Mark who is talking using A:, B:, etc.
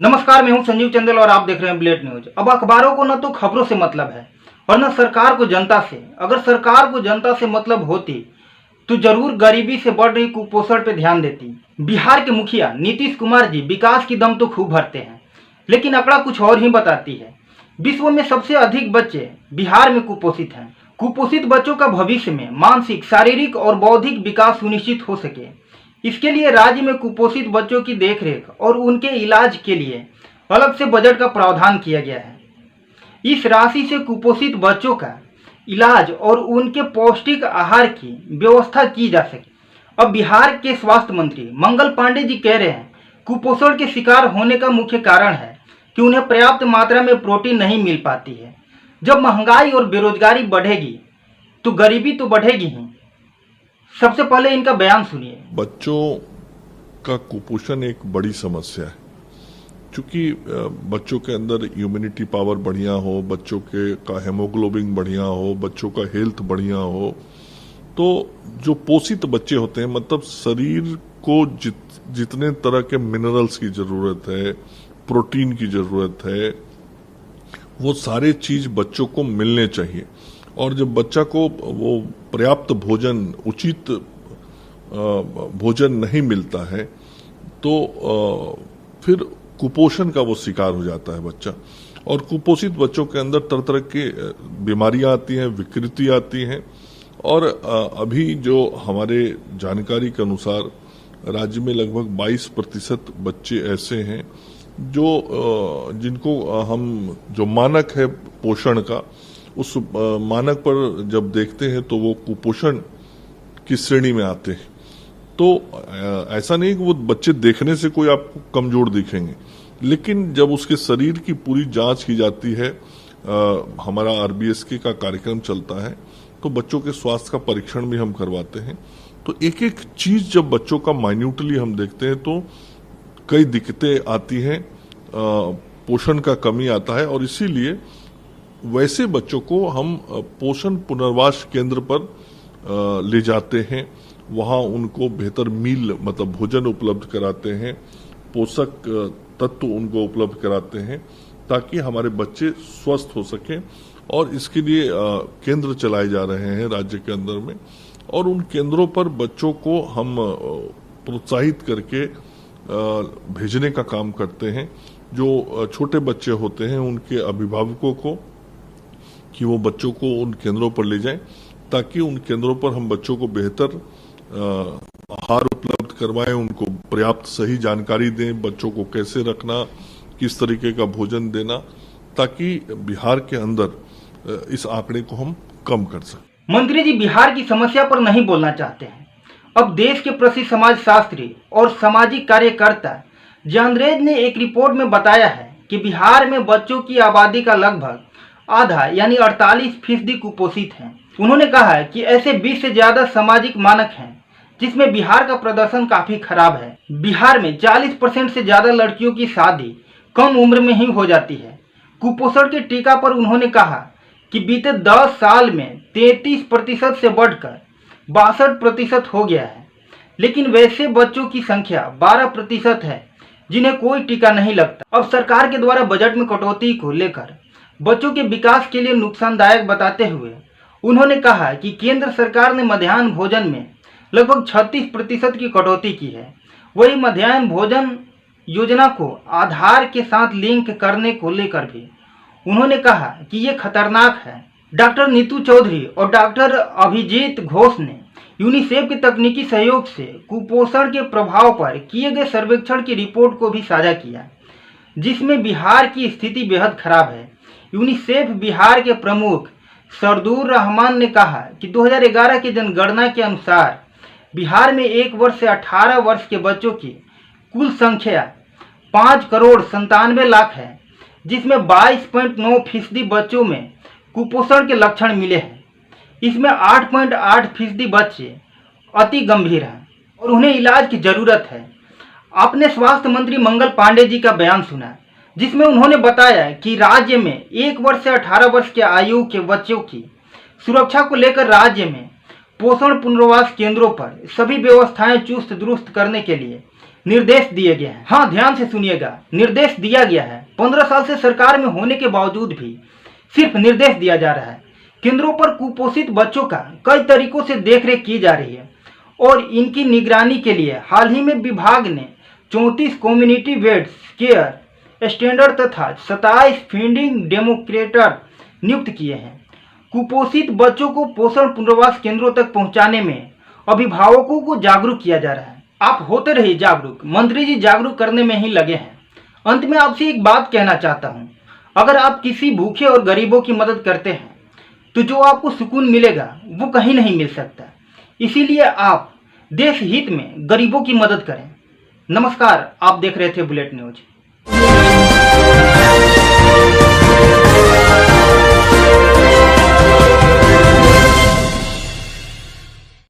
A: नमस्कार, मैं हूं संजीव चंदेल और आप देख रहे हैं बुलेट न्यूज। अब अखबारों को न तो खबरों से मतलब है और न सरकार को जनता से। अगर सरकार को जनता से मतलब होती तो जरूर गरीबी से बढ़ रही कुपोषण पे ध्यान देती। बिहार के मुखिया नीतीश कुमार जी विकास की दम तो खूब भरते हैं, लेकिन आंकड़ा कुछ और ही बताती है। विश्व में सबसे अधिक बच्चे बिहार में कुपोषित हैं। कुपोषित बच्चों का भविष्य में मानसिक, शारीरिक और बौद्धिक विकास सुनिश्चित हो सके, इसके लिए राज्य में कुपोषित बच्चों की देखरेख और उनके इलाज के लिए अलग से बजट का प्रावधान किया गया है। इस राशि से कुपोषित बच्चों का इलाज और उनके पौष्टिक आहार की व्यवस्था की जा सके। अब बिहार के स्वास्थ्य मंत्री मंगल पांडे जी कह रहे हैं, कुपोषण के शिकार होने का मुख्य कारण है कि उन्हें पर्याप्त मात्रा में प्रोटीन नहीं मिल पाती है। जब महंगाई और बेरोजगारी बढ़ेगी तो गरीबी तो बढ़ेगी ही। सबसे पहले इनका बयान सुनिए।
B: बच्चों का कुपोषण एक बड़ी समस्या है, क्योंकि बच्चों के अंदर इम्यूनिटी पावर बढ़िया हो, बच्चों के का हेमोग्लोबिन बढ़िया हो, बच्चों का हेल्थ बढ़िया हो, तो जो पोषित बच्चे होते हैं, मतलब शरीर को जितने तरह के मिनरल्स की जरूरत है, प्रोटीन की जरूरत है, वो सारे चीज बच्चों को मिलने चाहिए। और जब बच्चा को वो पर्याप्त भोजन, उचित भोजन नहीं मिलता है तो फिर कुपोषण का वो शिकार हो जाता है बच्चा। और कुपोषित बच्चों के अंदर तरह तरह की बीमारियां आती हैं, विकृति आती हैं। और अभी जो हमारे जानकारी के अनुसार राज्य में लगभग 22% बच्चे ऐसे हैं जिनको हम जो मानक है पोषण का, उस मानक पर जब देखते हैं तो वो कुपोषण की श्रेणी में आते हैं। तो ऐसा नहीं कि वो बच्चे देखने से कोई आपको कमजोर दिखेंगे, लेकिन जब उसके शरीर की पूरी जांच की जाती है, हमारा आरबीएसके का कार्यक्रम चलता है, तो बच्चों के स्वास्थ्य का परीक्षण भी हम करवाते हैं। तो एक एक चीज जब बच्चों का माइन्यूटली हम देखते हैं तो कई दिक्कतें आती हैं, पोषण का कमी आता है। और इसीलिए वैसे बच्चों को हम पोषण पुनर्वास केंद्र पर ले जाते हैं, वहां उनको बेहतर मील मतलब भोजन उपलब्ध कराते हैं, पोषक तत्व उनको उपलब्ध कराते हैं, ताकि हमारे बच्चे स्वस्थ हो सकें। और इसके लिए केंद्र चलाए जा रहे हैं राज्य के अंदर में, और उन केंद्रों पर बच्चों को हम प्रोत्साहित करके भेजने का काम करते हैं। जो छोटे बच्चे होते हैं उनके अभिभावकों को, कि वो बच्चों को उन केंद्रों पर ले जाएं, ताकि उन केंद्रों पर हम बच्चों को बेहतर आहार उपलब्ध करवाएं, उनको पर्याप्त सही जानकारी दें, बच्चों को कैसे रखना, किस तरीके का भोजन देना, ताकि बिहार के अंदर इस आंकड़े को हम कम कर सकें।
A: मंत्री जी बिहार की समस्या पर नहीं बोलना चाहते हैं। अब देश के प्रसिद्ध समाजशास्त्री और सामाजिक कार्यकर्ता जानरेज ने एक रिपोर्ट में बताया है कि बिहार में बच्चों की आबादी का लगभग आधा यानी 48% कुपोषित हैं। उन्होंने कहा है कि ऐसे 20 से ज्यादा सामाजिक मानक हैं जिसमें बिहार का प्रदर्शन काफी खराब है। बिहार में 40% से ज्यादा लड़कियों की शादी कम उम्र में ही हो जाती है। कुपोषण के टीका पर उन्होंने कहा कि बीते 10 साल में 33% से बढ़कर 62% हो गया है, लेकिन वैसे बच्चों की संख्या 12% है जिन्हें कोई टीका नहीं लगता। अब सरकार के द्वारा बजट में कटौती को लेकर बच्चों के विकास के लिए नुकसानदायक बताते हुए उन्होंने कहा कि केंद्र सरकार ने मध्याह्न भोजन में लगभग 36% की कटौती की है। वही मध्याह्न भोजन योजना को आधार के साथ लिंक करने को लेकर भी उन्होंने कहा कि ये खतरनाक है। डॉक्टर नीतू चौधरी और डॉक्टर अभिजीत घोष ने यूनिसेफ के तकनीकी सहयोग से कुपोषण के प्रभाव पर किए गए सर्वेक्षण की रिपोर्ट को भी साझा किया, जिसमें बिहार की स्थिति बेहद खराब है। यूनिसेफ बिहार के प्रमुख सरदूर रहमान ने कहा कि 2011 की जनगणना के अनुसार बिहार में 1 वर्ष से 18 वर्ष के बच्चों की कुल संख्या 5,97,00,000 है, जिसमें 22.9% बच्चों में कुपोषण के लक्षण मिले हैं। इसमें 8.8% बच्चे अति गंभीर हैं और उन्हें इलाज की जरूरत है। आपने स्वास्थ्य मंत्री मंगल पांडे जी का बयान सुना, जिसमें उन्होंने बताया कि राज्य में 1 वर्ष से 18 वर्ष के आयु के बच्चों की सुरक्षा को लेकर राज्य में पोषण पुनर्वास केंद्रों पर सभी व्यवस्थाएं चुस्त दुरुस्त करने के लिए निर्देश दिए गए हैं। हाँ, ध्यान से सुनिएगा, निर्देश दिया गया है। 15 साल से सरकार में होने के बावजूद भी सिर्फ निर्देश दिया जा रहा है। केंद्रों पर कुपोषित बच्चों का कई तरीकों से देखरेख की जा रही है और इनकी निगरानी के लिए हाल ही में विभाग ने 34 कम्युनिटी बेड्स केयर स्टैंडर्ड तथा 27 फीडिंग डेमोक्रेटर नियुक्त किए हैं। कुपोषित बच्चों को पोषण पुनर्वास केंद्रों तक पहुंचाने में अभिभावकों को जागरूक किया जा रहा है। आप होते रहिए जागरूक, मंत्री जी जागरूक करने में ही लगे हैं। अंत में आपसे एक बात कहना चाहता हूं, अगर आप किसी भूखे और गरीबों की मदद करते हैं तो जो आपको सुकून मिलेगा वो कहीं नहीं मिल सकता। इसीलिए आप देश हित में गरीबों की मदद करें। नमस्कार, आप देख रहे थे बुलेट न्यूज।